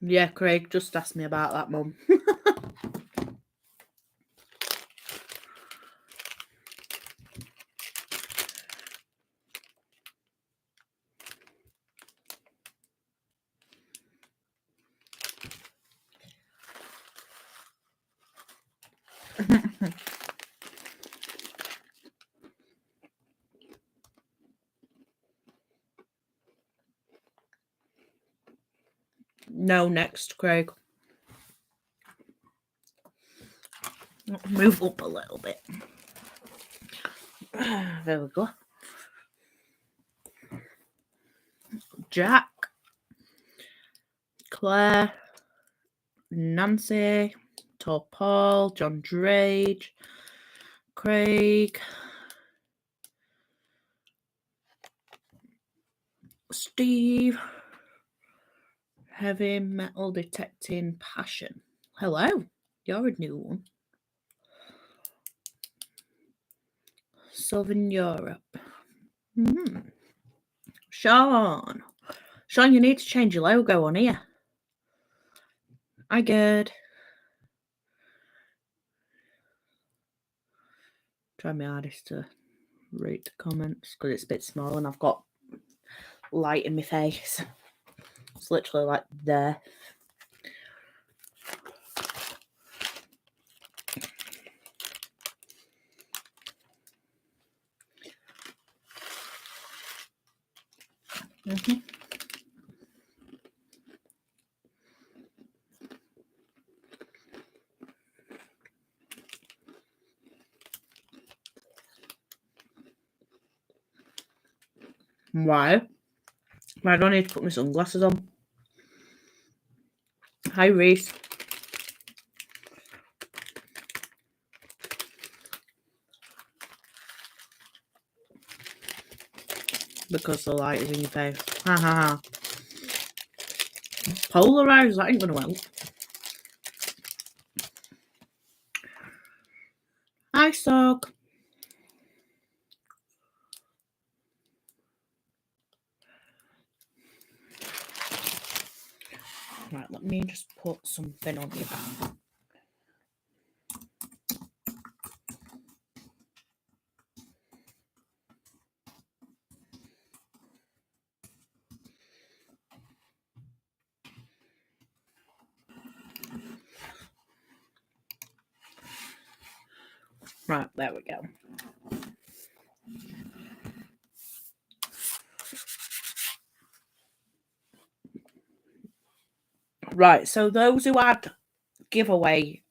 Yeah, Craig just asked me about that, Mum. No, next, Craig. Move up a little bit. There we go. Jack, Claire, Nancy, Tor Paul, John Drage, Craig, Steve, Heavy Metal Detecting Passion. Hello, you're a new one. Southern Europe. Sean, you need to change your logo on here. I good. Try my hardest to read the comments because it's a bit small and I've got light in my face. It's literally like there. Why? I don't need to put my sunglasses on. Hi, Reese. Because the light is in your face. Ha ha ha. Polarised, that ain't gonna help. Hi, Sog. Right, let me just put something on your back. Right, there we go. Right, so those who had giveaway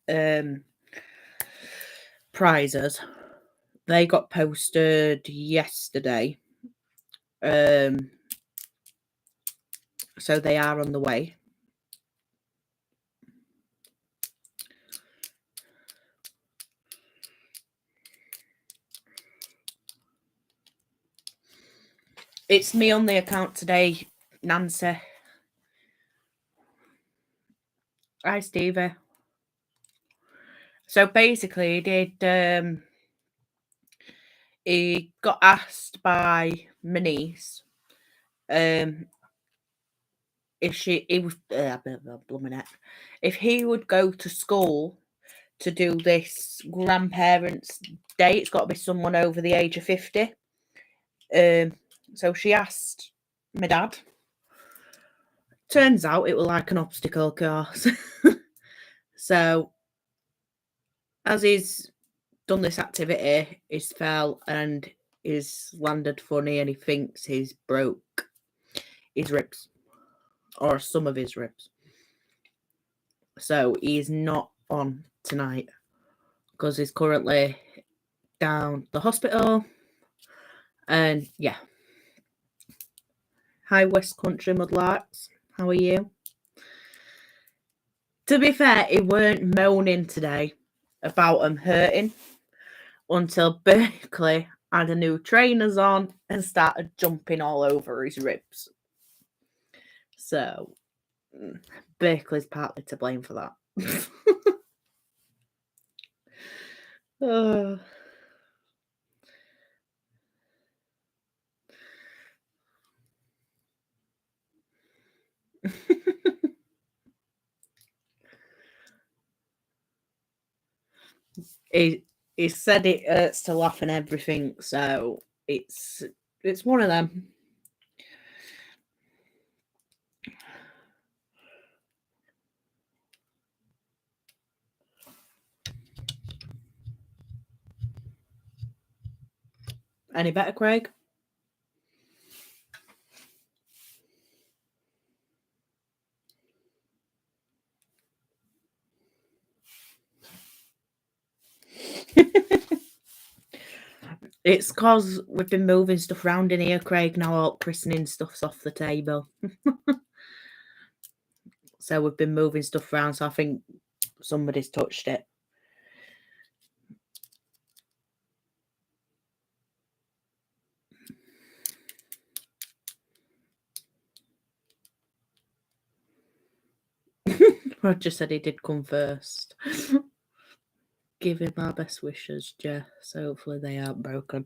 prizes, they got posted yesterday. So they are on the way. It's me on the account today, Nancy. Hi, Stevie. So basically, he got asked by my niece, if he would go to school to do this grandparents' day. It's got to be someone over the age of 50. So she asked my dad. Turns out it was like an obstacle course. So as he's done this activity, he's fell and he's landed funny and he thinks he's broke his ribs or some of his ribs. So he's not on tonight because he's currently down the hospital. And yeah. Hi, West Country Mudlarks. How are you? To be fair, he weren't moaning today about him hurting until Berkeley had a new trainers on and started jumping all over his ribs. So Berkeley's partly to blame for that. Oh. he said it hurts to laugh and everything, so it's one of them. Any better, Craig? It's because we've been moving stuff around in here, Craig. Now all christening stuff's off the table. So we've been moving stuff around, so I think somebody's touched it. Roger said he did come first. Give him our best wishes, Jess. So hopefully they aren't broken.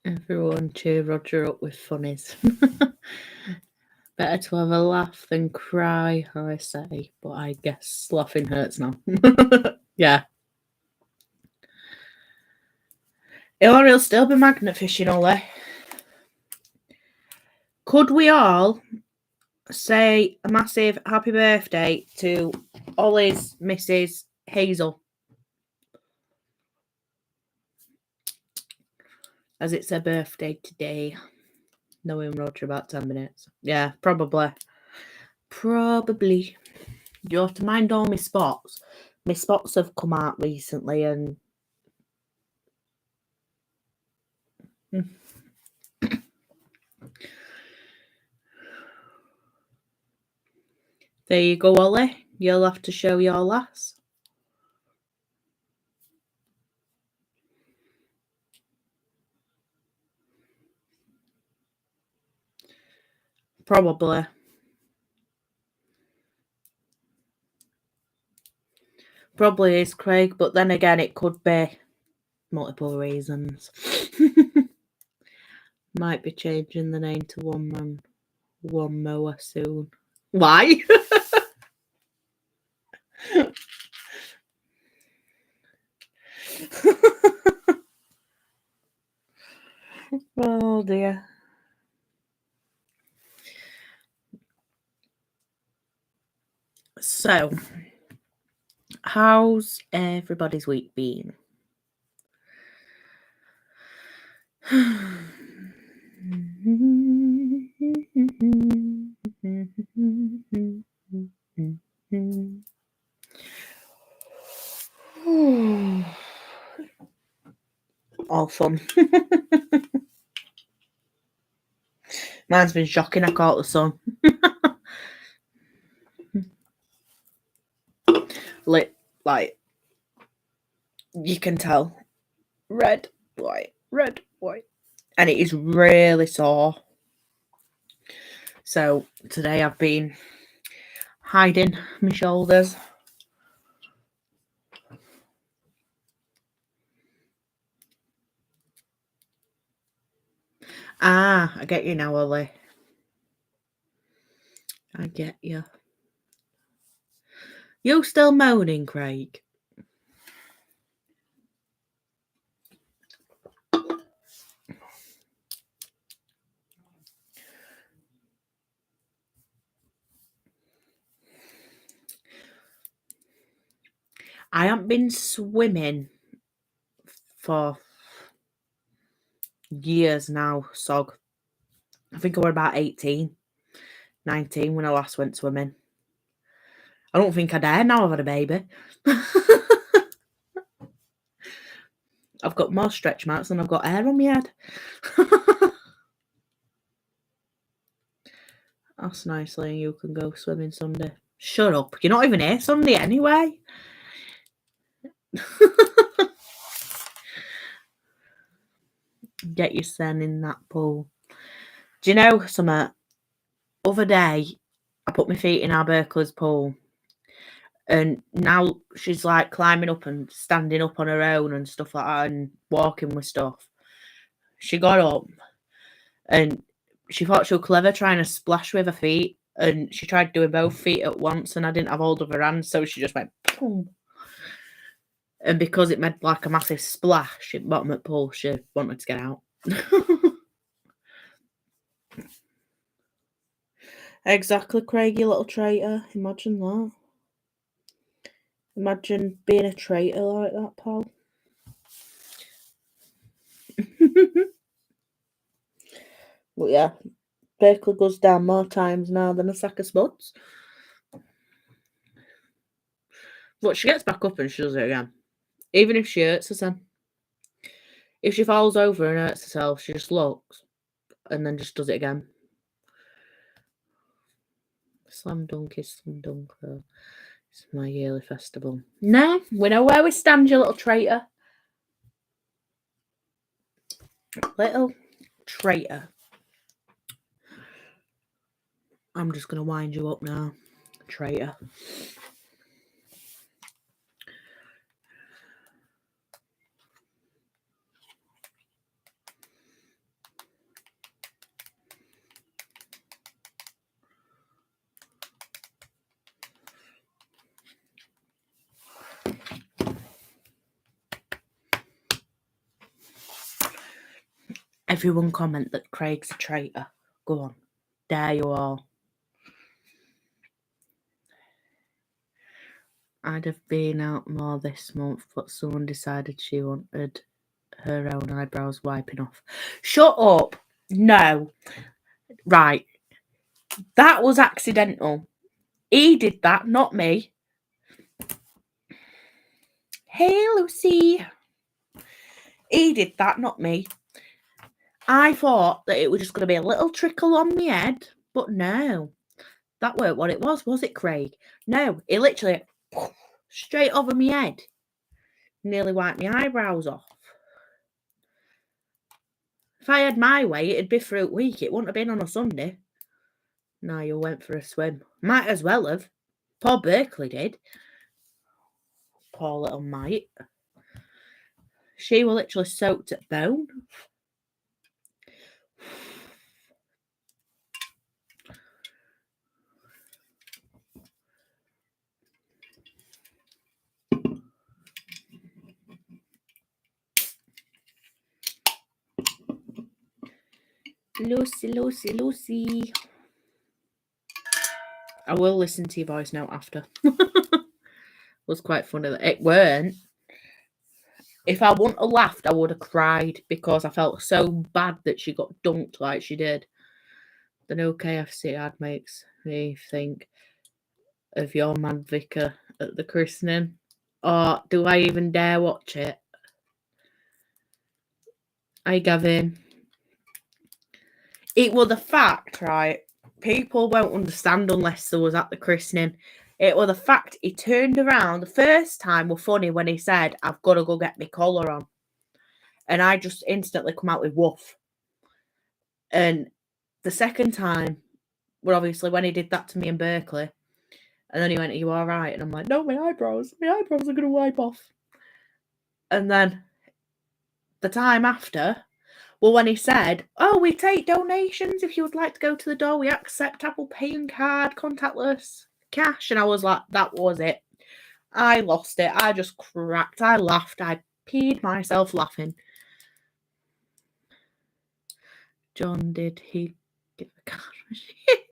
Everyone cheer Roger up with funnies. Better to have a laugh than cry, I say. But I guess laughing hurts now. Yeah. Or he'll still be magnet fishing, Ollie. Could we all say a massive happy birthday to Ollie's Mrs. Hazel? As it's her birthday today. Knowing Roger about 10 minutes. Yeah, probably. Probably. You have to mind all my spots. My spots have come out recently and there you go, Ollie. You'll have to show your lass. Probably. Probably is, Craig, but then again, it could be multiple reasons. Might be changing the name to One Man, One Mower soon. Why? Oh dear. So, how's everybody's week been? All fun. Mine's been shocking. I caught the sun. Lit, like, you can tell. Red, white. And it is really sore. So today I've been hiding my shoulders. Ah, I get you now, Ollie. I get you. You still moaning, Craig? I haven't been swimming for years now, Sog. I think I was about 18, 19 when I last went swimming. I don't think I dare now I've had a baby. I've got more stretch marks than I've got hair on my head. Ask nicely and you can go swimming Sunday. Shut up. You're not even here Sunday anyway. Get your sen in that pool. Do you know something? Other day, I put my feet in our Berkeley's pool. And now she's like climbing up and standing up on her own and stuff like that and walking with stuff. She got up and she thought she was clever trying to splash with her feet. And she tried doing both feet at once and I didn't have hold of her hand. So she just went, boom. And because it made like a massive splash at the bottom of the pool, she wanted to get out. Exactly, Craig, you little traitor. Imagine that. Imagine being a traitor like that, pal. But yeah, Berkeley goes down more times now than a sack of spuds. But she gets back up and she does it again. Even if she hurts herself. If she falls over and hurts herself, she just looks and then just does it again. Slam dunk is slam dunk, though. It's my yearly festival. No, we know where we stand, you little traitor. Little traitor. I'm just going to wind you up now, traitor. Everyone comment that Craig's a traitor. Go on. Dare you all. I'd have been out more this month, but someone decided she wanted her own eyebrows wiping off. Shut up. No. Right. That was accidental. He did that, not me. Hey, Lucy. He did that, not me. I thought that it was just going to be a little trickle on my head, but no. That weren't what it was it, Craig? No, it literally straight over my head. Nearly wiped my eyebrows off. If I had my way, it'd be fruit week. It wouldn't have been on a Sunday. No, you went for a swim. Might as well have. Poor Berkeley did. Poor little mite. She was literally soaked at bone. Lucy. I will listen to your voice note after. It was quite funny. It weren't. If I wouldn't have laughed, I would have cried because I felt so bad that she got dunked like she did. The new KFC ad makes me think of your mad vicar at the christening. Or do I even dare watch it? Hi, Gavin. It was the fact, right? People won't understand unless they was at the christening. It was the fact he turned around. The first time was funny when he said, I've got to go get my collar on. And I just instantly come out with woof. And the second time, well, obviously when he did that to me in Berkeley, and then he went, are you all right? And I'm like, no, my eyebrows are going to wipe off. And then the time after, well, when he said, oh, we take donations if you would like to go to the door, we accept Apple Pay and card, contactless, cash. And I was like, that was it. I lost it. I just cracked. I laughed. I peed myself laughing. John, did he give a card machine?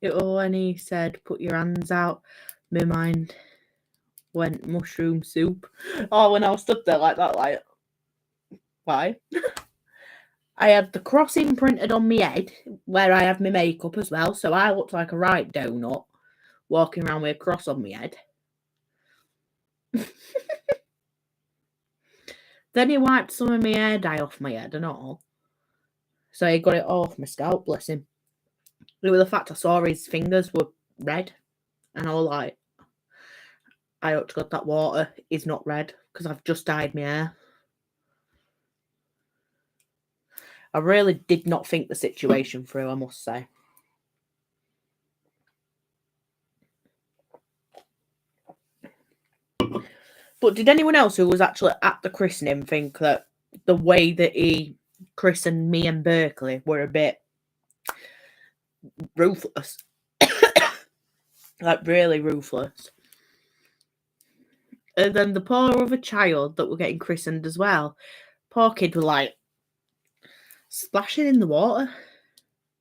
It was when he said, put your hands out. My mind went mushroom soup. Oh, when I was stood there like that, like, why? I had the cross imprinted on my head where I have my makeup as well, so I looked like a right donut walking around with a cross on my head. Then he wiped some of my hair dye off my head and all. So he got it off my scalp, bless him. It was the fact I saw his fingers were red, and I was like, I ought to got that water is not red because I've just dyed my hair. I really did not think the situation through, I must say. But did anyone else who was actually at the christening think that the way that he christened me and Berkeley were a bit ruthless? Like, really ruthless. And then the poor other child that were getting christened as well, poor kid was like splashing in the water.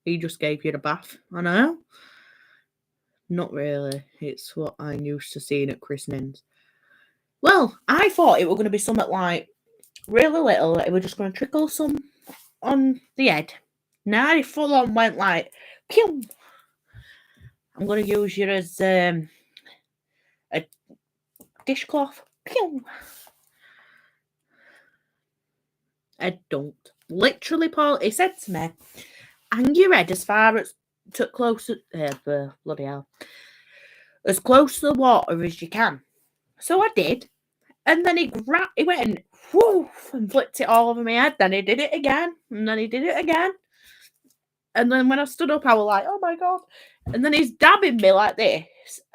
He just gave you the bath. I know. Not really. It's what I'm used to seeing at christenings. Well, I thought it were going to be something like really little. It was just going to trickle some on the head. Now he full on went like, pew! I'm going to use you as a dishcloth. Pew! I don't. Literally, Paul, he said to me, hang your head as far as to close to bloody hell. As close to the water as you can. So I did. And then he went and whoof and flicked it all over my head. Then he did it again. And then he did it again. And then when I stood up, I was like, oh my God. And then he's dabbing me like this.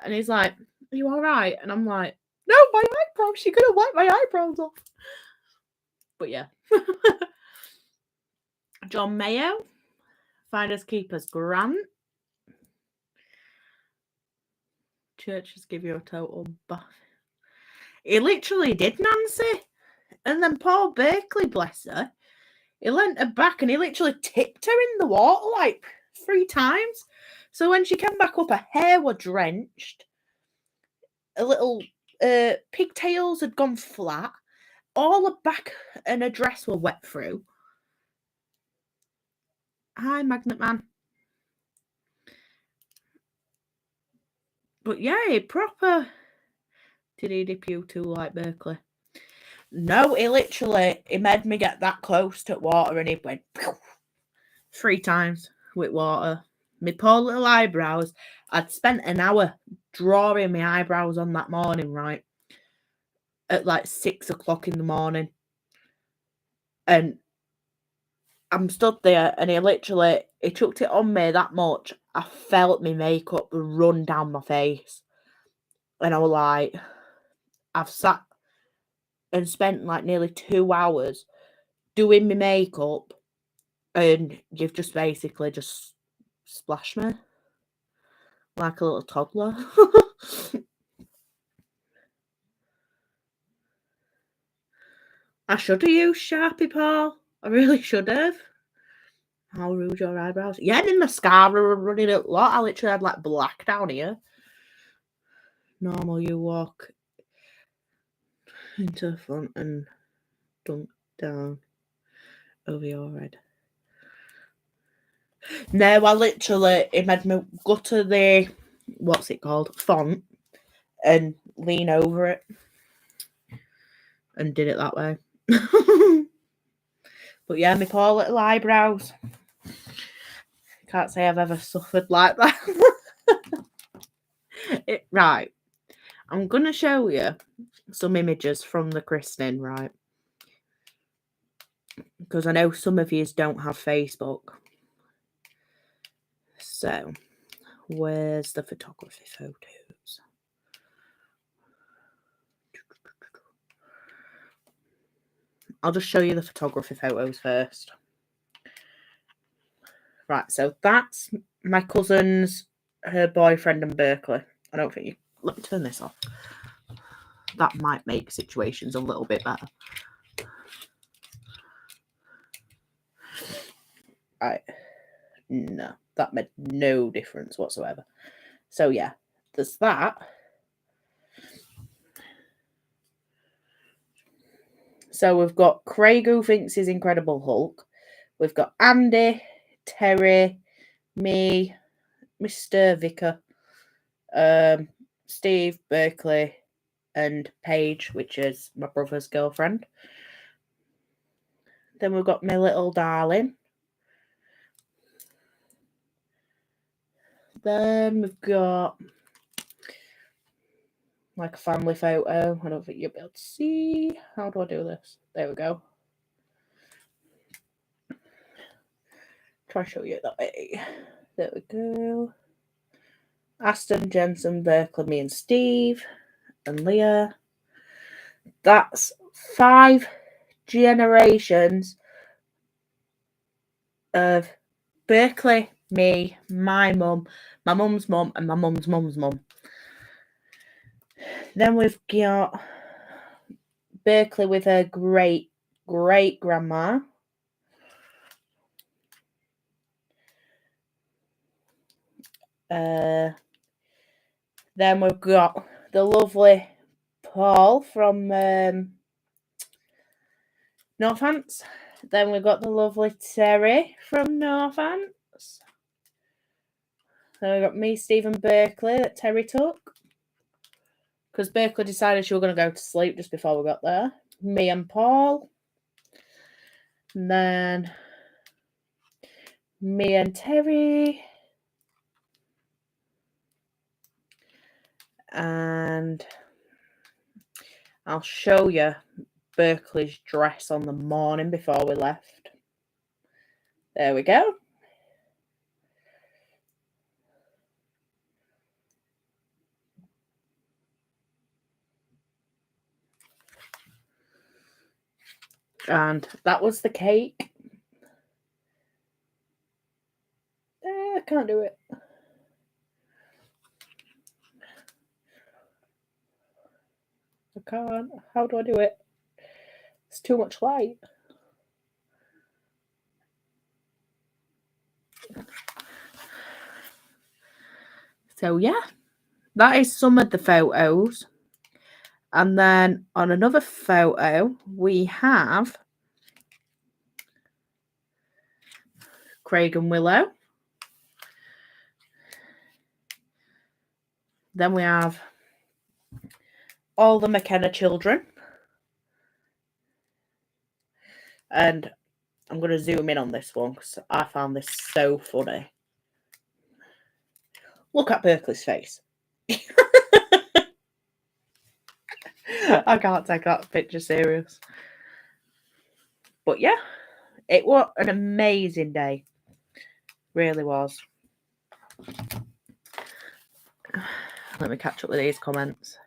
And he's like, are you all right? And I'm like, no, my eyebrows. You're going to wipe my eyebrows off. But yeah. John Mayo. Finders Keepers Grant. Churches give you a total bath. He literally did, Nancy. And then Paul Berkeley, bless her, he leant her back and he literally tipped her in the water like 3 times. So when she came back up, her hair was drenched. A little pigtails had gone flat. All her back and her dress were wet through. Hi, Magnet Man. But yeah, he proper. Did he dip you too like Berkeley? No, he made me get that close to water and he went 3 times with water. My poor little eyebrows. I'd spent an hour drawing my eyebrows on that morning, right? At like 6 o'clock in the morning. And I'm stood there and he chucked it on me that much. I felt my makeup run down my face. And I was like, I've sat and spent like nearly 2 hours doing my makeup and you've just basically just splashed me like a little toddler. I should have used Sharpie, Paul. I really should have. How rude your eyebrows. Yeah, and in mascara were running a lot. I literally had like black down here. Normal, you walk into the front and dunk down over your head. No, it made me go to the, what's it called, font, and lean over it. And did it that way. But yeah, my poor little eyebrows. Can't say I've ever suffered like that. Right. I'm going to show you some images from the christening, right? Because I know some of you don't have Facebook. So, where's the photography photos? I'll just show you the photography photos first. Right, so that's my cousin's, her boyfriend and Berkeley. I don't think you... Let me turn this off. That might make situations a little bit better. Right. No, that made no difference whatsoever. So yeah, there's that. So we've got Craig who thinks he's Incredible Hulk. We've got Andy, Terry, me, Mr. Vicar, Steve, Berkeley, and Paige, which is my brother's girlfriend. Then we've got my little darling. Then we've got like a family photo. I don't think you'll be able to see. How do I do this? There we go. Try to show you that way. There we go. Aston, Jensen, Berkeley, me and Steve and Leah. That's 5 generations of Berkeley, me, my mum, my mum's mum, and my mum's mum's mum. Then we've got Berkeley with her great grandma. Then we've got the lovely Paul from Northants. Then we've got the lovely Terry from Northants. Then we've got me, Stephen Berkeley, that Terry took. Because Berkeley decided she was going to go to sleep just before we got there. Me and Paul. And then me and Terry. And I'll show you Berkeley's dress on the morning before we left. There we go. And that was the cake. I can't do it. I can't. How do I do it? It's too much light. So yeah, that is some of the photos. And then on another photo, we have Craig and Willow. Then we have all the McKenna children. And I'm going to zoom in on this one because I found this so funny. Look at Berkeley's face. I can't take that picture serious. But yeah, it was an amazing day. Really was. Let me catch up with these comments.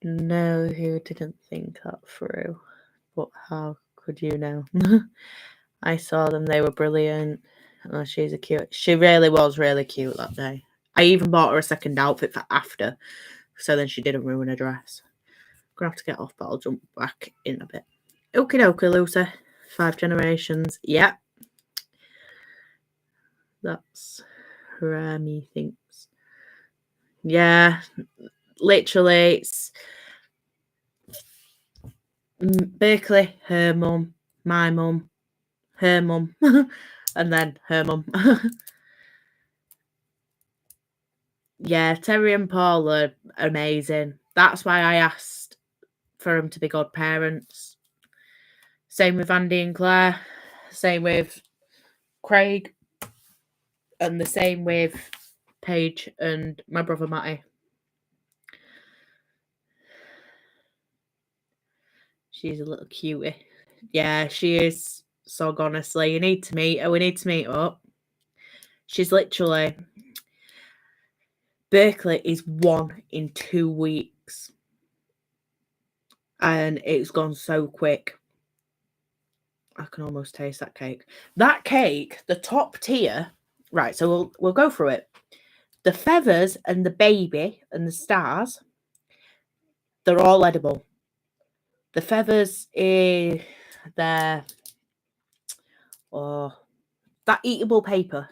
No, who didn't think that through? But how could you know? I saw them, they were brilliant. Oh, she's a cute. She really was really cute that day. I even bought her a second outfit for after, so then she didn't ruin her dress. I'm gonna have to get off, but I'll jump back in a bit. Okie dokie, Lucy. 5 generations. Yeah. That's Remy thinks. Yeah, literally, it's Berkeley, her mum, my mum, her mum, and then her mum. Yeah, Terry and Paul are amazing. That's why I asked for them to be godparents. Same with Andy and Claire. Same with Craig. And the same with Paige and my brother Matty. She's a little cutie. Yeah, she is. So honestly, you need to meet her. We need to meet up. She's literally... Berkeley is 1 in 2 weeks. And it's gone so quick. I can almost taste that cake. That cake, the top tier... Right, so we'll go through it. The feathers and the baby and the stars, they're all edible. The feathers, they're... Oh, that eatable paper.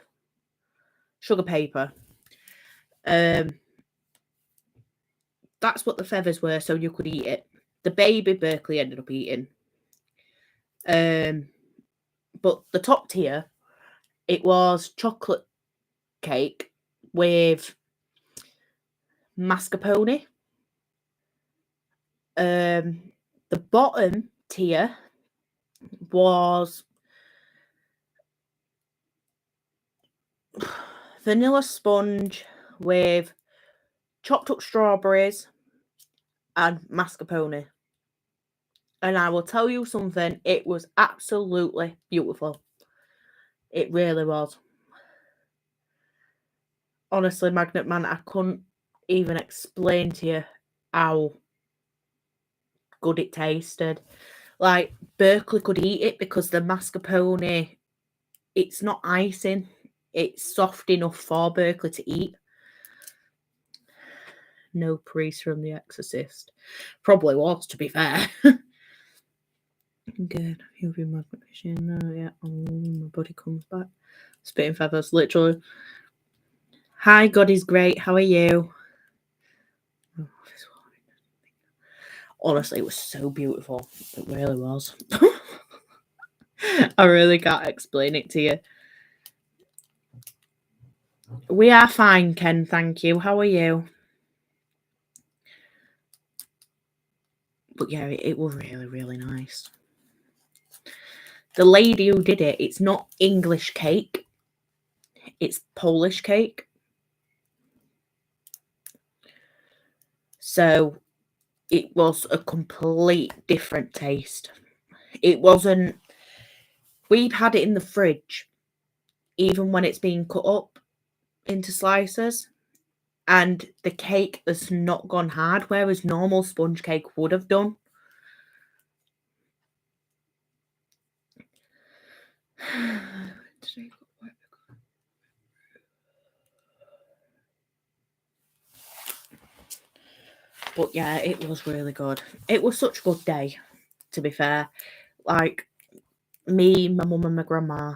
Sugar paper. That's what the feathers were, so you could eat it. The baby Berkeley ended up eating. But the top tier, it was chocolate cake with mascarpone. The bottom tier was vanilla sponge with chopped up strawberries and mascarpone. And I will tell you something, it was absolutely beautiful. It really was. Honestly, Magnet Man, I couldn't even explain to you how good it tasted. Like, Berkeley could eat it because the mascarpone, it's not icing. It's soft enough for Berkeley to eat. No priest from The Exorcist. Probably was, to be fair. Good. He'll be my machine now. Yeah. Oh, my body comes back. Spitting feathers, literally. Hi, God is great. How are you? Honestly, it was so beautiful. It really was. I really can't explain it to you. We are fine, Ken. Thank you. How are you? But yeah, it was really, really nice. The lady who did it, it's not English cake. It's Polish cake. So it was a complete different taste. It wasn't... We've had it in the fridge, even when it's being cut up into slices. And the cake has not gone hard, whereas normal sponge cake would have done. But yeah, it was really good. It was such a good day, to be fair. Like, me, my mum and my grandma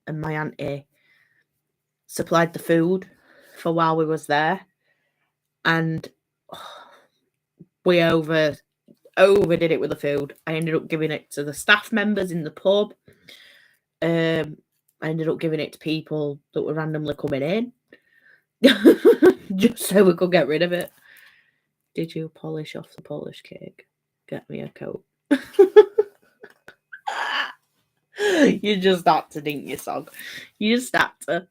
and my auntie supplied the food for while we was there. And we overdid it with the food. I ended up giving it to the staff members in the pub. I ended up giving it to people that were randomly coming in. Just so we could get rid of it. Did you polish off the Polish cake? Get me a coat. You just had to, didn't you, Sog? You just had to.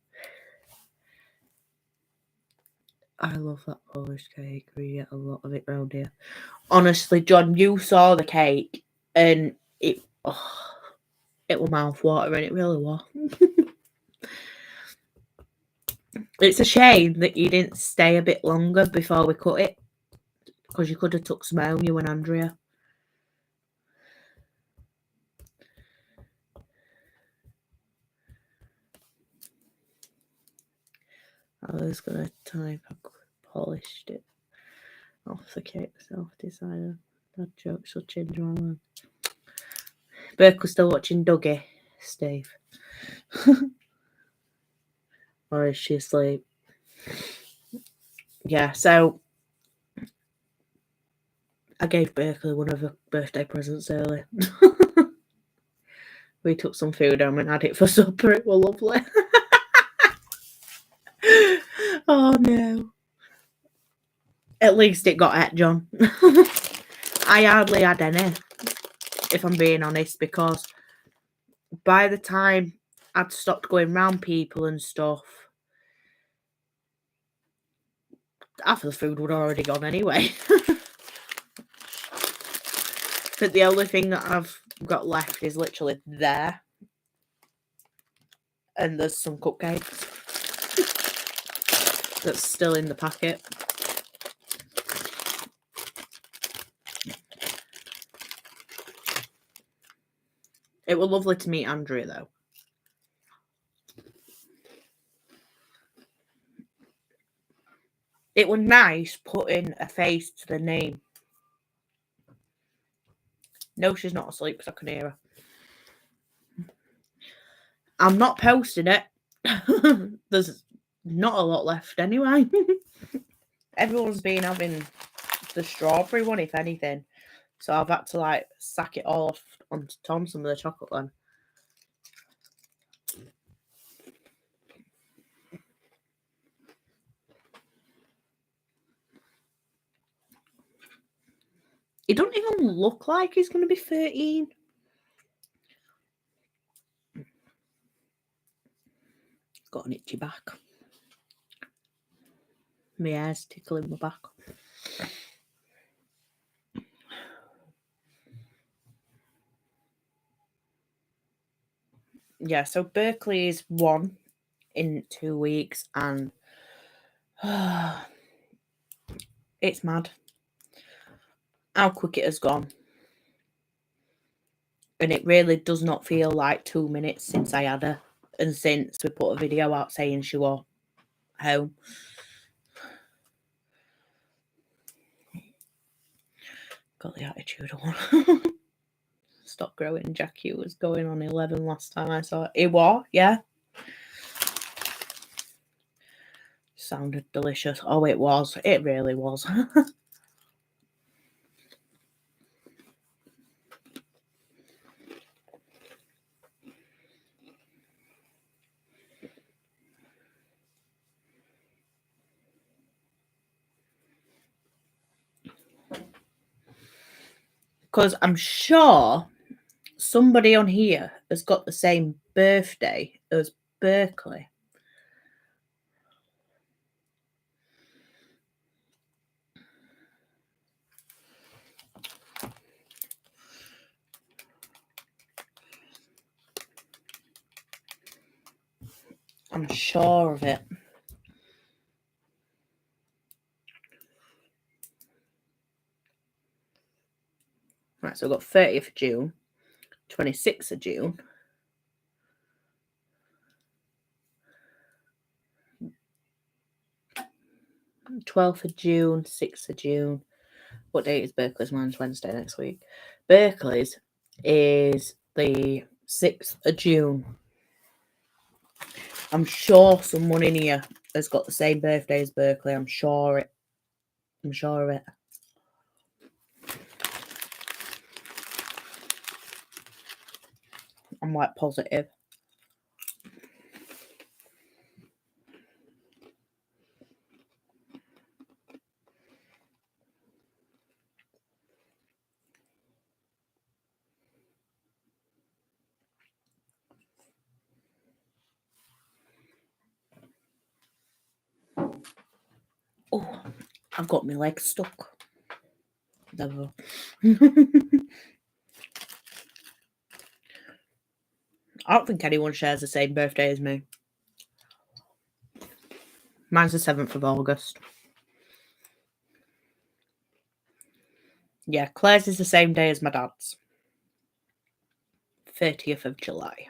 I love that Polish cake. We get a lot of it round here. Honestly, John, you saw the cake and it was mouthwatering. It really was. It's a shame that you didn't stay a bit longer before we cut it, because you could have took some home, you and Andrea. I was going to type, I polished it off the cake self-designer. That joke shall change my mind. Burke was still watching Dougie, Steve. Or is she asleep? Yeah, so I gave Berkeley one of her birthday presents early. We took some food home and had it for supper. It was lovely. Oh no. At least it got at John. I hardly had any, if I'm being honest, because by the time I'd stopped going round people and stuff, half of the food would already gone anyway. But the only thing that I've got left is literally there. And there's some cupcakes that's still in the packet. It was lovely to meet Andrea, though. It was nice putting a face to the name. No, she's not asleep because I can hear her. I'm not posting it. There's not a lot left anyway. Everyone's been having the strawberry one, if anything. So I've had to sack it all off onto Tom, some of the chocolate one. He don't even look like he's going to be 13. Got an itchy back. My hair's tickling my back. Yeah, so Berkeley is 1 in 2 weeks, and it's mad how quick it has gone. And it really does not feel like 2 minutes since I had her, and since we put a video out saying she was home. Got the attitude on. Stop growing, Jackie was going on 11 last time I saw it. It was, yeah. Sounded delicious. Oh, it was. It really was. Because I'm sure somebody on here has got the same birthday as Berkeley. I'm sure of it. Right, so I've got 30th of June, 26th of June, 12th of June, 6th of June. What date is Berkeley's? Mine's Wednesday next week. Berkeley's is the 6th of June. I'm sure someone in here has got the same birthday as Berkeley. I'm sure of it. I'm like positive. Oh, I've got my leg stuck. There we go. I don't think anyone shares the same birthday as me. Mine's the 7th of August. Yeah, Claire's is the same day as my dad's. 30th of July.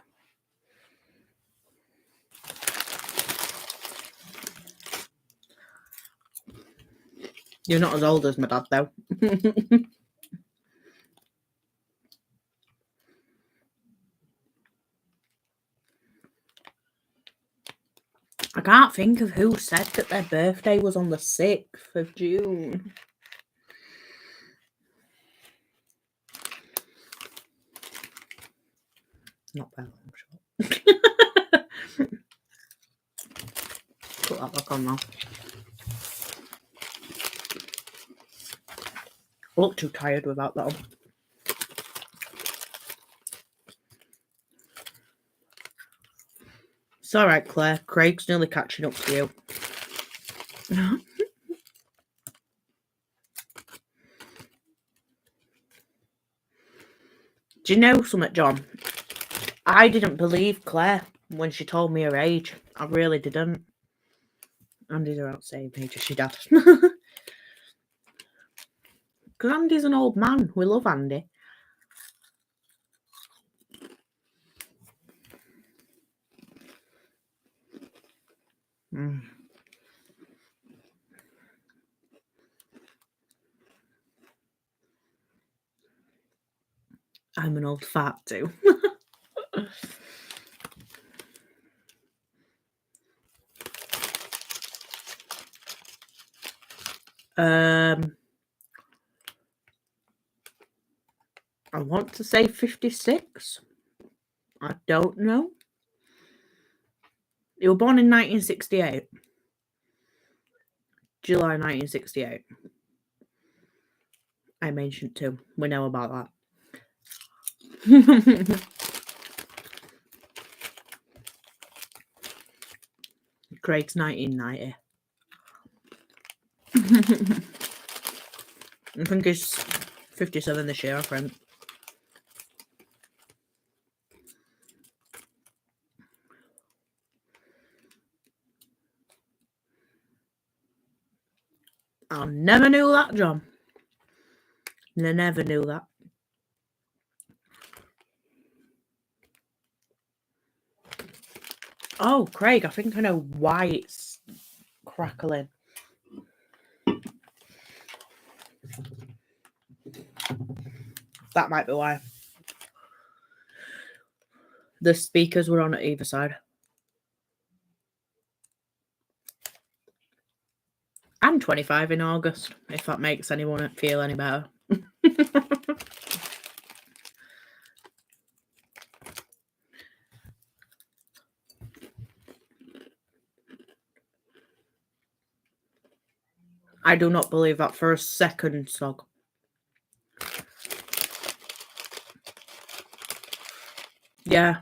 You're not as old as my dad, though. I can't think of who said that their birthday was on the 6th of June. Not well, I'm sure. Put that back on now. I look too tired without that on. It's alright, Claire. Craig's nearly catching up to you. Do you know something, John? I didn't believe Claire when she told me her age. I really didn't. Andy's around the same age as your dad. Because Andy's an old man. We love Andy. I'm an old fart too. I want to say 56. I don't know. You were born in 1968. July 1968. I'm ancient too. We know about that. Craig's 1990. I think he's 57 this year, I think. I never knew that, John. I never knew that. Oh, Craig, I think I know why it's crackling. That might be why. The speakers were on at either side. I'm 25 in August, if that makes anyone feel any better. I do not believe that for a second, Sog. Yeah.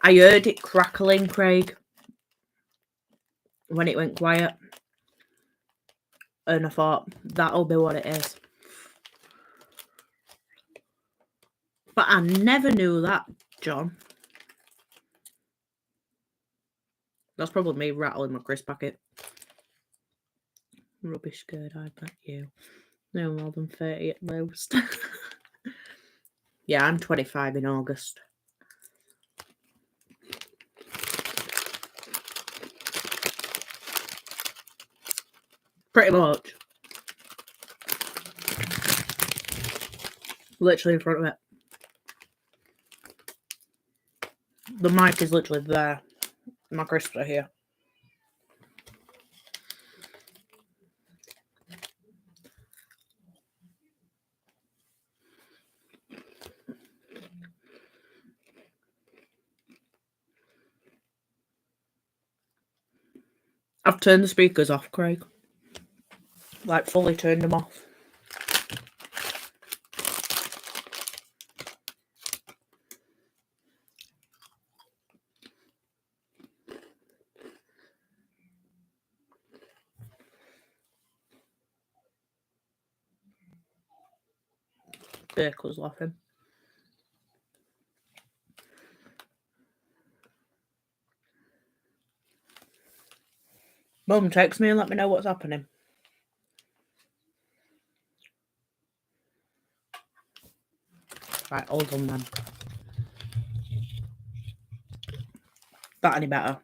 I heard it crackling, Craig, when it went quiet. And I thought, that'll be what it is. But I never knew that, John. That's probably me rattling my crisp packet. Rubbish good, I bet you. No more than 30 at most. Yeah, I'm 25 in August. Pretty much. Literally in front of it. The mic is literally there. My crisps are here. I've turned the speakers off, Craig. Like, fully turned them off. Baker's laughing. Mum, text me and let me know what's happening. Right, hold on then. That any better?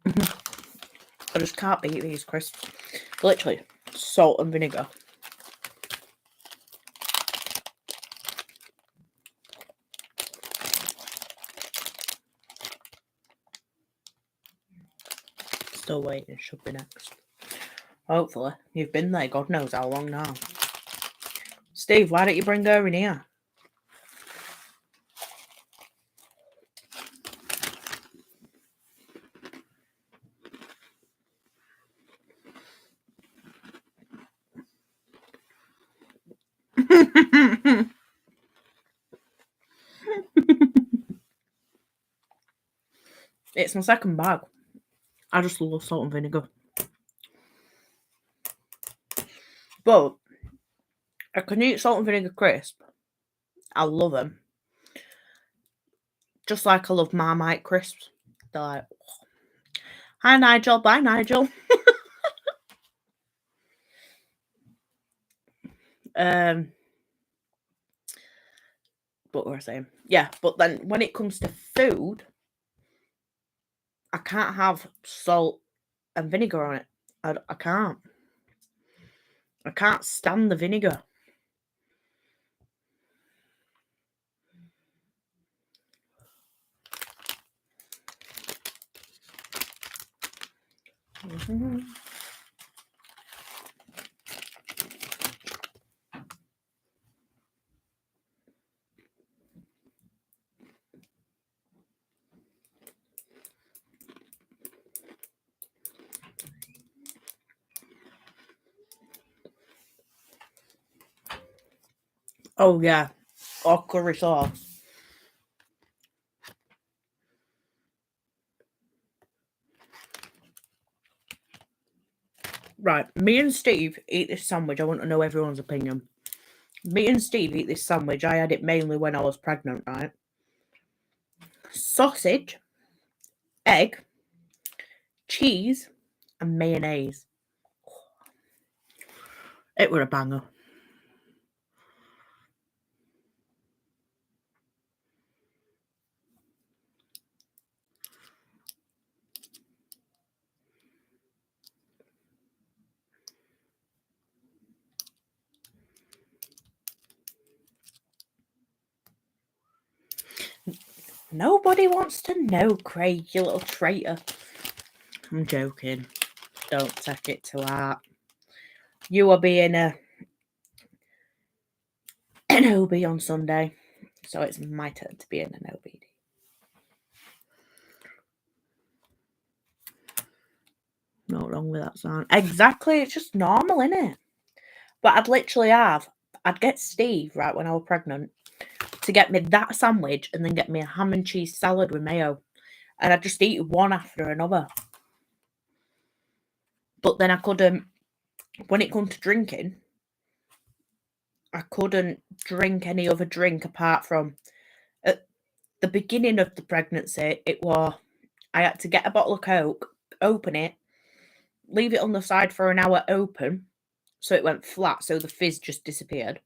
I just can't beat these crisps. Literally, salt and vinegar. Still waiting, should be next. Hopefully. You've been there God knows how long now. Steve, why don't you bring her in here? It's my second bag. I just love salt and vinegar. But I can eat salt and vinegar crisp. I love them. Just like I love Marmite crisps. They're like, hi Nigel, bye Nigel. What were I saying? Yeah, but then when it comes to food, I can't have salt and vinegar on it. I can't. I can't stand the vinegar. Mm-hmm. Oh, yeah. Or curry sauce. Right. Me and Steve eat this sandwich. I want to know everyone's opinion. Me and Steve eat this sandwich. I had it mainly when I was pregnant, right? Sausage, egg, cheese, and mayonnaise. It were a banger. Nobody wants to know, Craig, you little traitor. I'm joking. Don't take it to heart. You are being an OB on Sunday, so it's my turn to be an OBD. Not wrong with that sound. Exactly, it's just normal, innit? But I'd get Steve, right, when I was pregnant, to get me that sandwich and then get me a ham and cheese salad with mayo. And I'd just eat one after another. But then I couldn't, when it come to drinking, I couldn't drink any other drink apart from, at the beginning of the pregnancy, I had to get a bottle of Coke, open it, leave it on the side for an hour open, so it went flat, so the fizz just disappeared,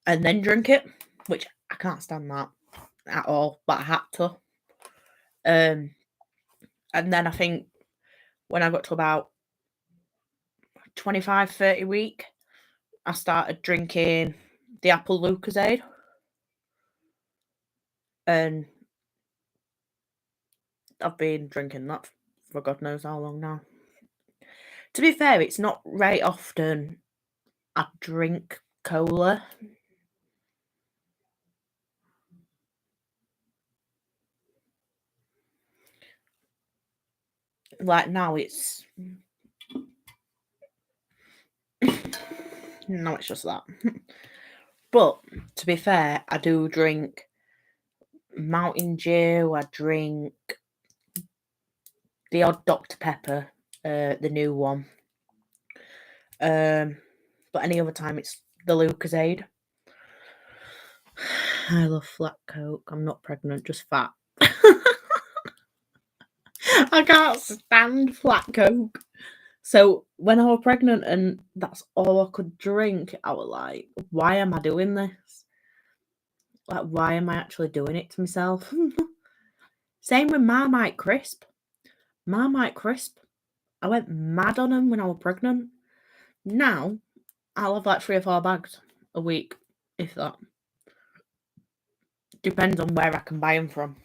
and then drink it, which I can't stand that at all, but I had to. And then I think when I got to about 25, 30 week, I started drinking the apple Lucozade. And I've been drinking that for God knows how long now. To be fair, it's not very often I drink cola. Like now it's... no, it's just that. But to be fair, I do drink Mountain Dew, I drink the odd Dr. Pepper, the new one. But any other time it's the Lucozade. I love flat Coke. I'm not pregnant, just fat. I can't stand flat Coke. So when I was pregnant and that's all I could drink, I was like, why am I doing this? Like, why am I actually doing it to myself? Same with Marmite Crisp. Marmite Crisp. I went mad on them when I was pregnant. Now, I'll have like 3 or 4 bags a week, if that. Depends on where I can buy them from.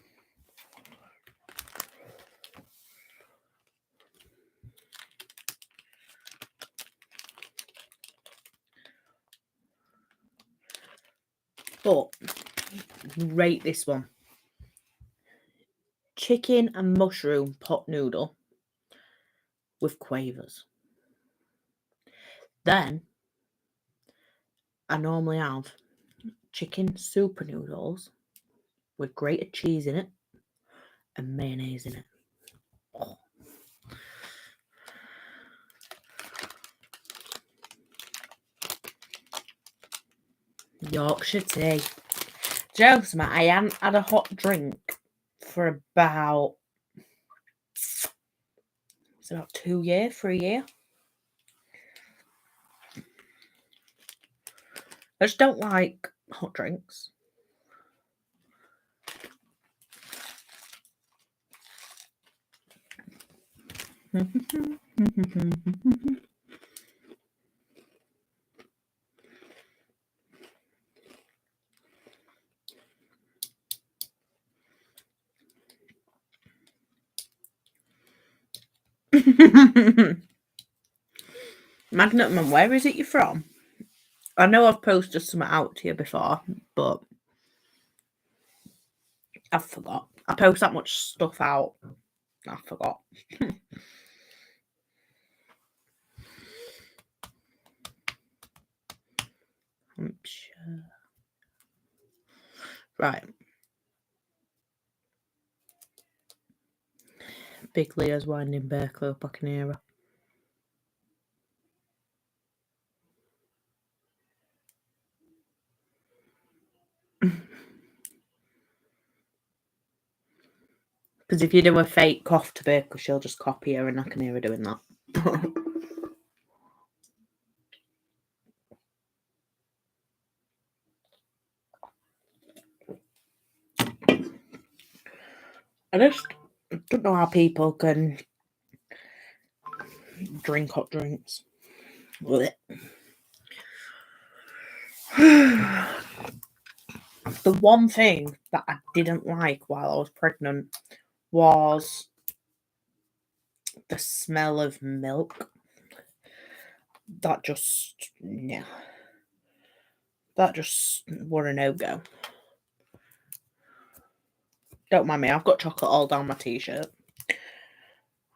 But, rate this one. Chicken and mushroom pot noodle with quavers. Then, I normally have chicken super noodles with grated cheese in it and mayonnaise in it. Oh. Yorkshire tea. Jokes, mate, I hadn't had a hot drink for about 2 years, 3 years. I just don't like hot drinks. Magnum, where is it you're from? I know I've posted something out to you before, but I forgot. I post that much stuff out. I forgot. Right. Big Leah's winding Berkeley up, I can hear her. Because if you do a fake cough to Berkeley, she'll just copy her, and I can hear her doing that. I just don't know how people can drink hot drinks with it. The one thing that I didn't like while I was pregnant was the smell of milk. That just were a no-go. Don't mind me, I've got chocolate all down my t-shirt.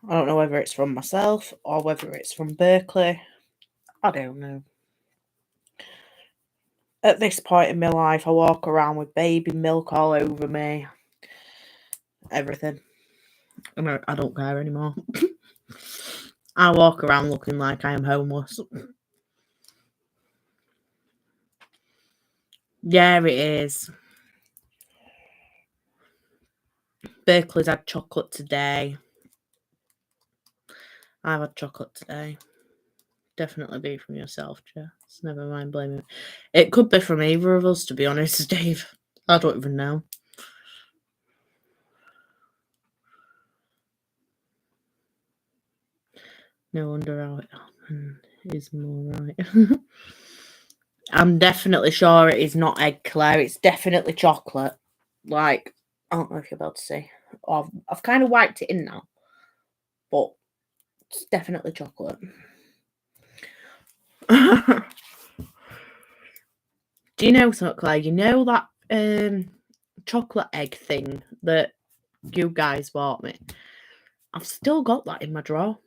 I don't know whether it's from myself or whether it's from Berkeley. I don't know. At this point in my life, I walk around with baby milk all over me. Everything. I don't care anymore. I walk around looking like I am homeless. Yeah, it is. Berkeley's had chocolate today. I've had chocolate today. Definitely be from yourself, Jess. Never mind blaming. It could be from either of us, to be honest, Dave. I don't even know. No wonder how it happened. Is more right. I'm definitely sure it is not egg, Claire. It's definitely chocolate. Like, I don't know if you're able to see. I've kind of wiped it in now, but it's definitely chocolate. Do you know something, Claire? You know that chocolate egg thing that you guys bought me? I've still got that in my drawer.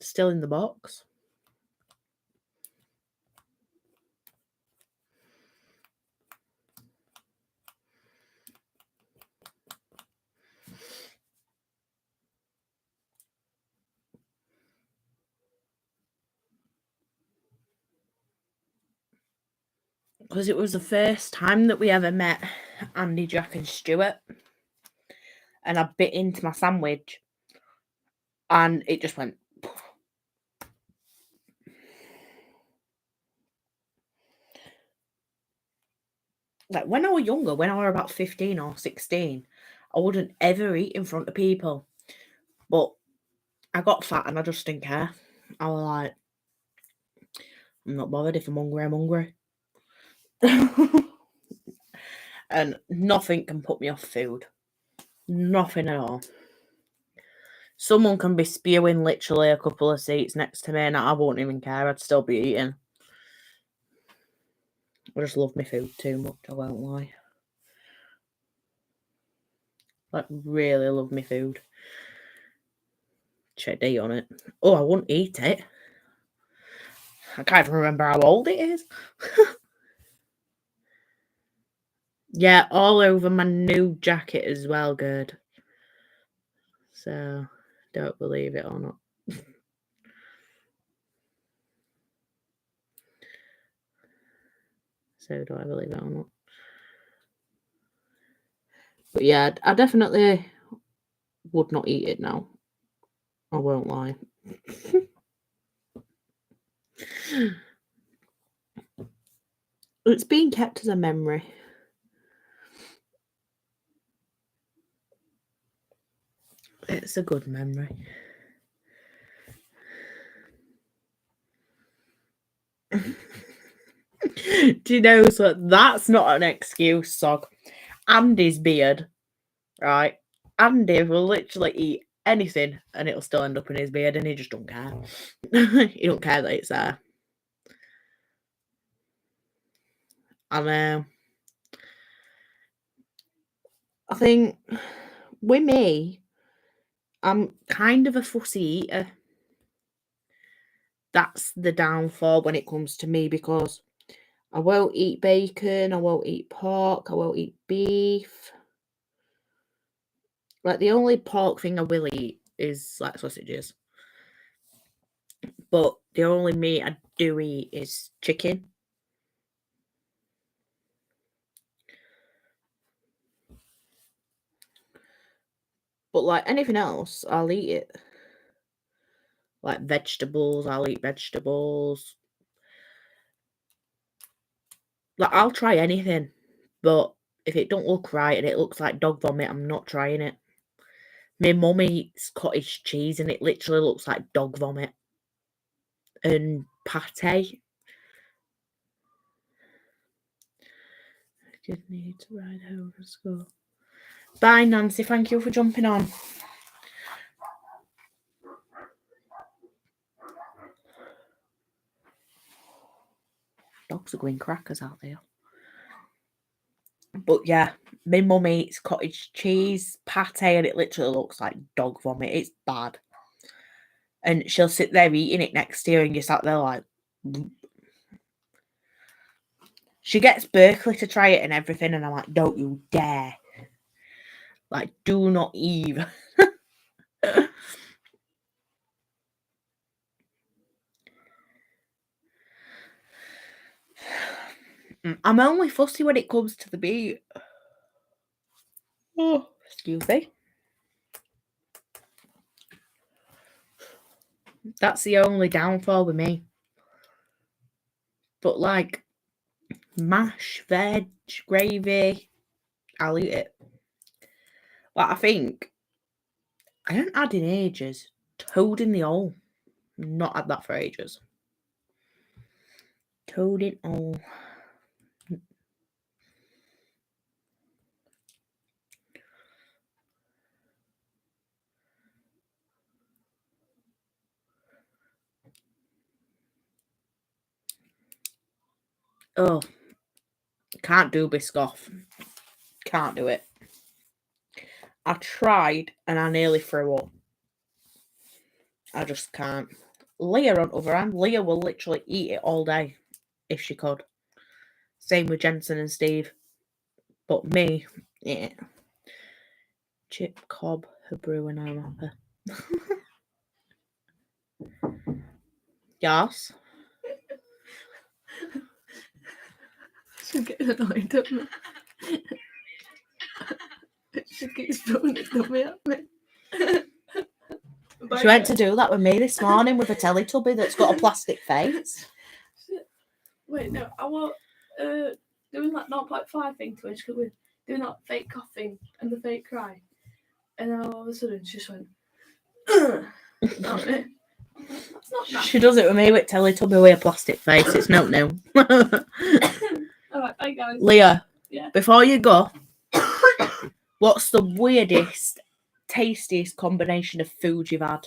Still in the box. Because it was the first time that we ever met Andy, Jack and Stuart. And I bit into my sandwich. And it just went... Like, when I was younger, when I was about 15 or 16, I wouldn't ever eat in front of people. But I got fat and I just didn't care. I was like, I'm not bothered. If I'm hungry, I'm hungry. And nothing can put me off food. Nothing at all. Someone can be spewing literally a couple of seats next to me and I won't even care. I'd still be eating. I just love my food too much, I won't lie. Like, really love my food. Check D on it. Oh, I wouldn't eat it. I can't even remember how old it is. Yeah, all over my new jacket as well, good. So, don't believe it or not. So, do I believe it or not? But yeah, I definitely would not eat it now. I won't lie. It's being kept as a memory. It's a good memory. Do you know, so that's not an excuse, Sog. Andy's beard, right? Andy will literally eat anything and it'll still end up in his beard and he just don't care. He don't care that it's there. I know. I think with me, I'm kind of a fussy eater. That's the downfall when it comes to me because I won't eat bacon, I won't eat pork, I won't eat beef. Like, the only pork thing I will eat is, like, sausages. But the only meat I do eat is chicken. But like anything else, I'll eat it. Like vegetables, I'll eat vegetables. Like I'll try anything, but if it don't look right and it looks like dog vomit, I'm not trying it. My mum eats cottage cheese and it literally looks like dog vomit. And pate. I did need to ride home from school. Bye, Nancy. Thank you for jumping on. Dogs are going crackers out there. But yeah, my mum eats cottage cheese, pate, and it literally looks like dog vomit. It's bad. And she'll sit there eating it next to you, and you're sat there like... She gets Berkeley to try it and everything, and I'm like, don't you dare. Like, do not even. I'm only fussy when it comes to the meat. Oh, excuse me. That's the only downfall with me. But like mash, veg, gravy, I'll eat it. Like I think I haven't had in ages. Toad in the hole. Not had that for ages. Toad in hole. Oh, can't do Biscoff. Can't do it. I tried and I nearly threw up. I just can't. Leah, on the other hand, Leah will literally eat it all day if she could. Same with Jensen and Steve. But me, yeah. Chip, cob, her brew, and I'm happy. Yes. She's getting annoyed at me. She keeps throwing it dummy at me. She went to do that with me this morning with a Teletubby that's got a plastic face. Wait, no, I was doing that 0.5 thing to her. She was doing that fake coughing and the fake cry. And then all of a sudden she just went, That's not nice. She does it with me with Teletubby with a plastic face. It's no new. Alright, bye guys. Leah, yeah. Before you go, what's the weirdest, tastiest combination of food you've had?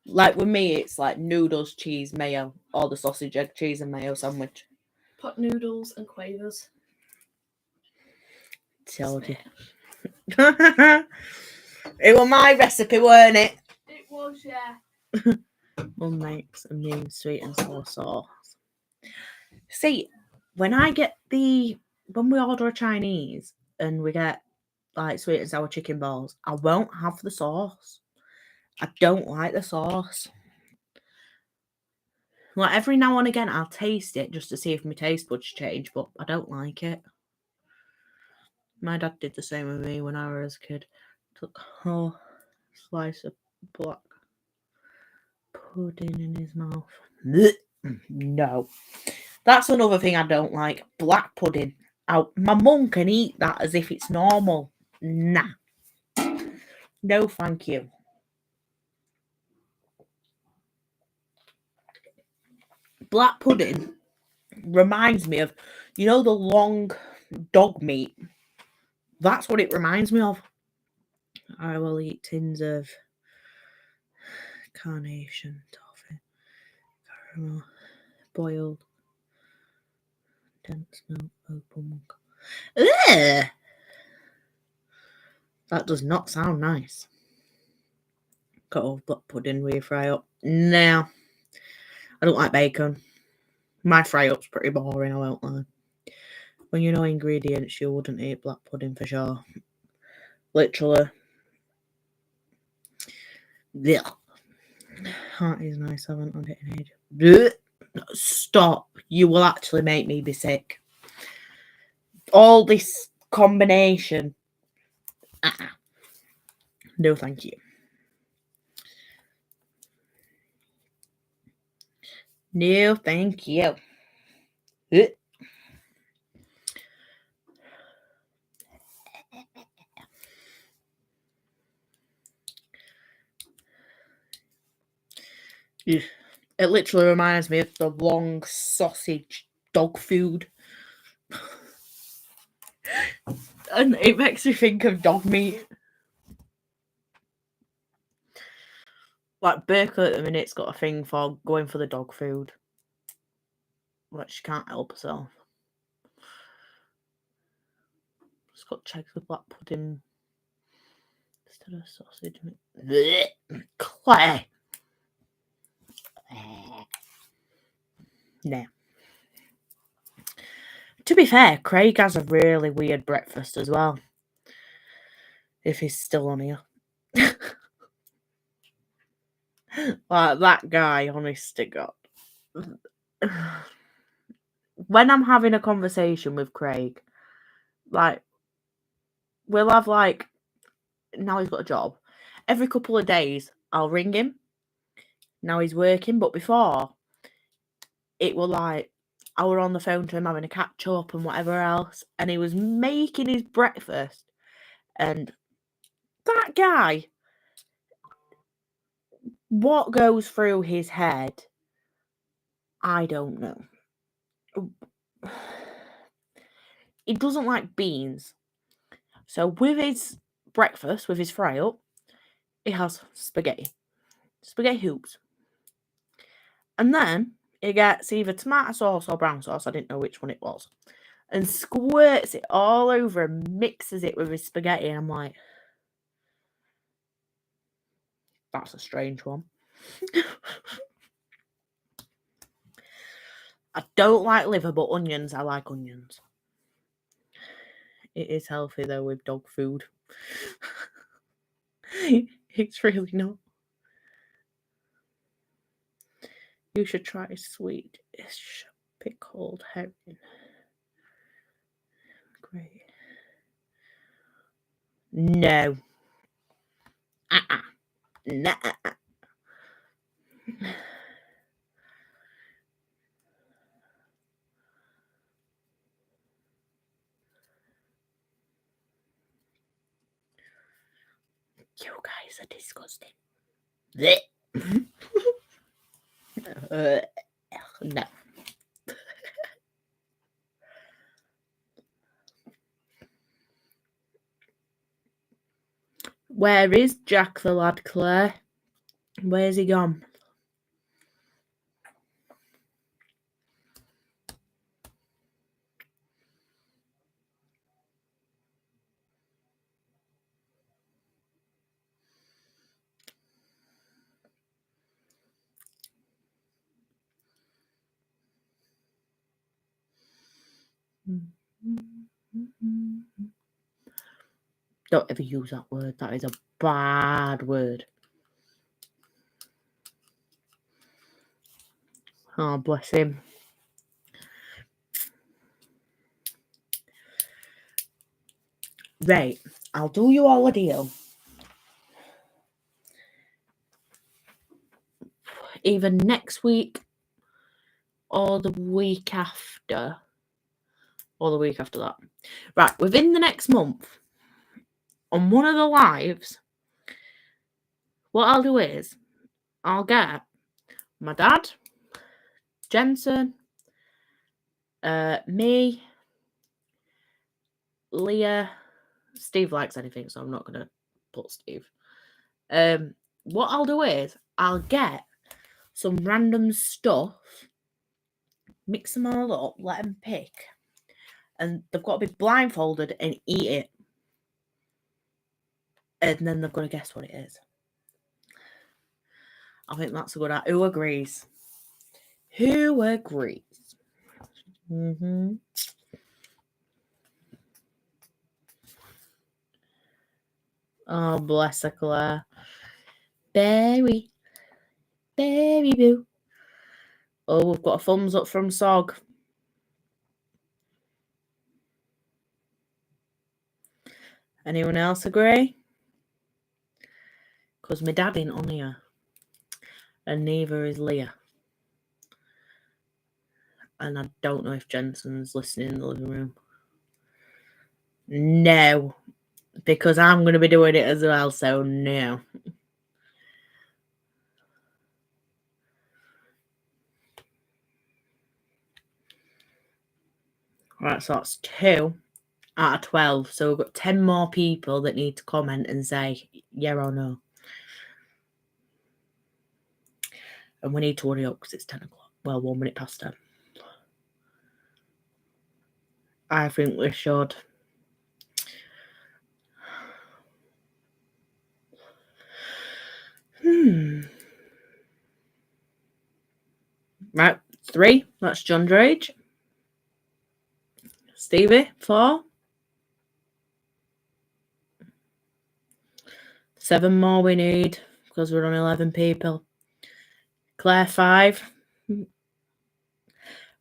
Like with me, it's like noodles, cheese, mayo, or the sausage, egg, cheese, and mayo sandwich. Pot noodles and quavers. Told you. It was my recipe, weren't it? It was, yeah. Mum makes a mean sweet and sour sauce. See, when we order a Chinese and we get like sweet and sour chicken balls, I won't have the sauce. I don't like the sauce. Like every now and again, I'll taste it just to see if my taste buds change, but I don't like it. My dad did the same with me when I was a kid. Took a whole slice of black pudding in his mouth. No. That's another thing I don't like. Black pudding. My mum can eat that as if it's normal. Nah. No, thank you. Black pudding reminds me of, the long dog meat. That's what it reminds me of. I will eat tins of carnation, toffee, caramel, boiled, dense milk, open. Ugh! That does not sound nice. Cut off black pudding where you fry up. No. I don't like bacon. My fry up's pretty boring, I won't lie. When you know ingredients, you wouldn't eat black pudding for sure. Literally. Yeah. Heart is nice, I haven't had it in ages. Blech. Stop. You will actually make me be sick. All this combination No, thank you. No, thank you. It literally reminds me of the long sausage dog food. And it makes me think of dog meat. Like Berkeley at the minute's got a thing for going for the dog food. Like she can't help herself. It's got checked with black pudding instead of sausage meat. Claire. No. To be fair, Craig has a really weird breakfast as well. If he's still on here. Like that guy, honest to God. When I'm having a conversation with Craig, like, we'll have like, now he's got a job. Every couple of days, I'll ring him. Now he's working, but before, it was like, I were on the phone to him having a catch up and whatever else, and he was making his breakfast. And that guy, what goes through his head, I don't know. He doesn't like beans. So with his breakfast, with his fry up, he has spaghetti hoops. And then he gets either tomato sauce or brown sauce, I didn't know which one it was, and squirts it all over and mixes it with his spaghetti. And I'm like, that's a strange one. I don't like liver, but onions, I like onions. It is healthy though with dog food. It's really not. You should try Swedish pickled herring. Great. No. Nah. You guys are disgusting. No. Where is Jack the lad, Claire? Where's he gone? Don't ever use that word. That is a bad word. Oh, bless him. Right, I'll do you all a deal. Either next week or the week after. Or the week after that. Right, within the next month, on one of the lives, what I'll do is I'll get my dad, Jensen, me, Leah. Steve likes anything, so I'm not going to put Steve. What I'll do is I'll get some random stuff, mix them all up, let them pick, and they've got to be blindfolded and eat it. And then they've got to guess what it is. I think that's a good idea. Who agrees? Who agrees? Mm-hmm. Oh, bless her, Claire. Berry boo. Oh, we've got a thumbs up from Sog. Anyone else agree? Because my dad ain't on here. And neither is Leah. And I don't know if Jensen's listening in the living room. No. Because I'm going to be doing it as well, so no. Right, so that's 2 out of 12. So we've got 10 more people that need to comment and say yeah or no. And we need to hurry up because it's 10 o'clock. Well, 1 minute past 10. I think we should. Right, 3. That's John Drage. Stevie, 4. 7 more we need because we're on 11 people. Claire, 5.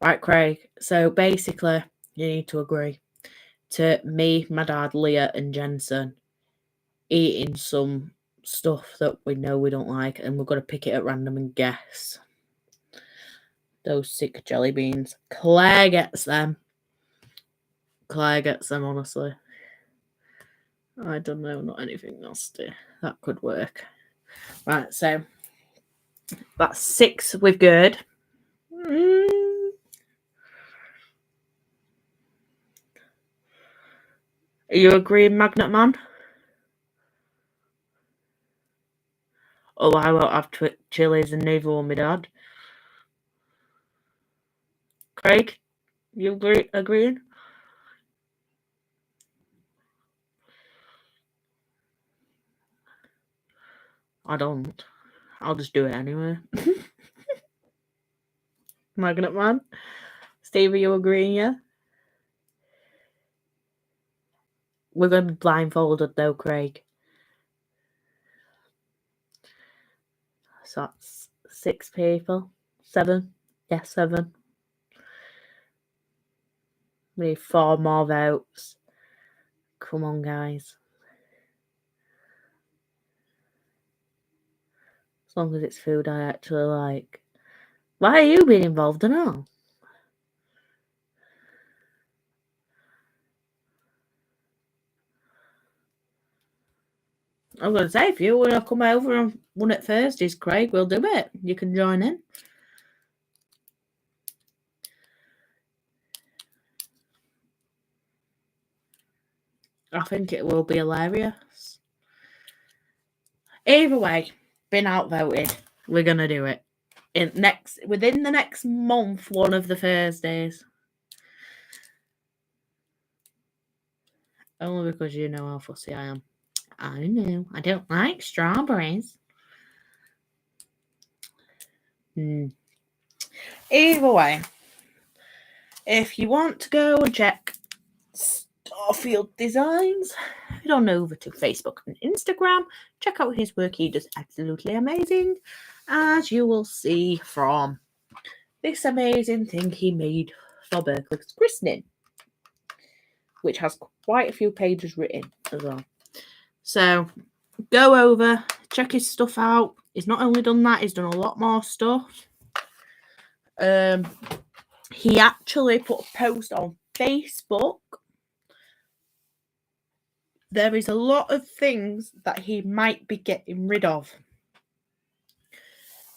Right, Craig. So basically, you need to agree to me, my dad, Leah, and Jensen eating some stuff that we know we don't like, and we're going to pick it at random and guess. Those sick jelly beans. Claire gets them. Claire gets them, honestly. I don't know, not anything nasty. That could work. Right, so that's 6 with good. Are you agreeing, Magnet Man? Oh, I won't have chilies and neither will my dad. Craig, you agreeing? I don't. I'll just do it anyway. Magnet Man. Steve, are you agreeing, yeah? We're going to be blindfolded though, Craig. So that's 6 people. 7. Yeah, 7. We need 4 more votes. Come on, guys. As long as it's food I actually like. Why are you being involved in all? I'm going to say, if you want to come over on one at Thursdays, Craig, we'll do it. You can join in. I think it will be hilarious. Either way, been outvoted. We're going to do it. Within the next month, one of the Thursdays. Only because you know how fussy I am. I know. I don't like strawberries. Either way, if you want to go and check Starfield Designs, head on over to Facebook and Instagram. Check out his work. He does absolutely amazing, as you will see from this amazing thing he made for Berkeley's christening, which has quite a few pages written as well. So go over, check his stuff out. He's not only done that, he's done a lot more stuff. He actually put a post on Facebook. There is a lot of things that he might be getting rid of.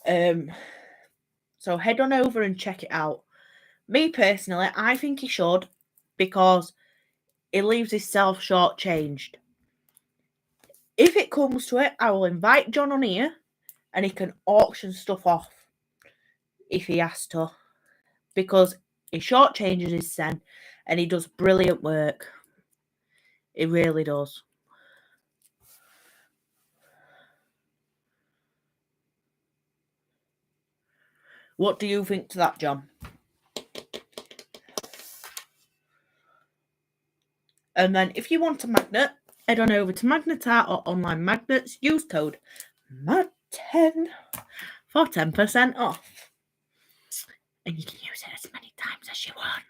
So head on over and check it out. Me personally, I think he should, because he leaves himself shortchanged. If it comes to it, I will invite John on here and he can auction stuff off if he has to, because he shortchanges his son and he does brilliant work. He really does. What do you think to that, John? And then if you want a magnet, head on over to Magnet Art or Online Magnets. Use code MAD10 for 10% off. And you can use it as many times as you want.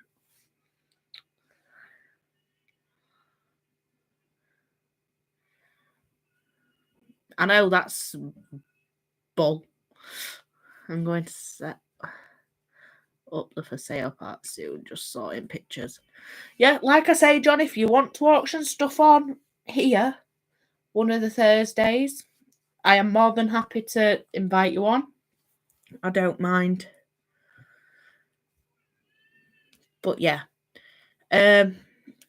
I know that's bull. I'm going to set up the for sale part soon, just sorting pictures. Yeah, like I say, John, if you want to auction stuff on here one of the Thursdays, I am more than happy to invite you on. I don't mind. But yeah.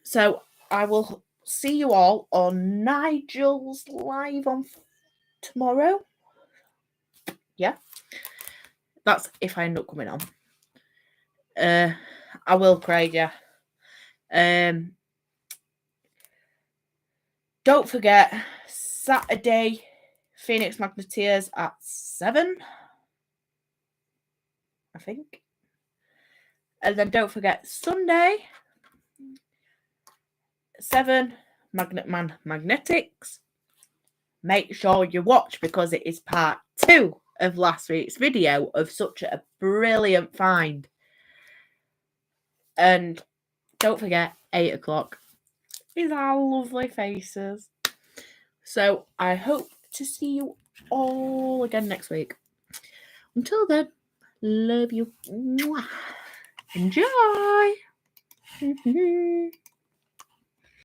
So I will see you all on Nigel's live on tomorrow. Yeah. That's if I end up coming on. I will, Craig, yeah. Don't forget, Saturday, Phoenix Magneteers at 7, I think. And then don't forget, Sunday, 7, Magnet Man Magnetics. Make sure you watch because it is part 2 of last week's video of such a brilliant find. And don't forget, 8 o'clock is our lovely faces. So I hope to see you all again next week. Until then, love you. Enjoy.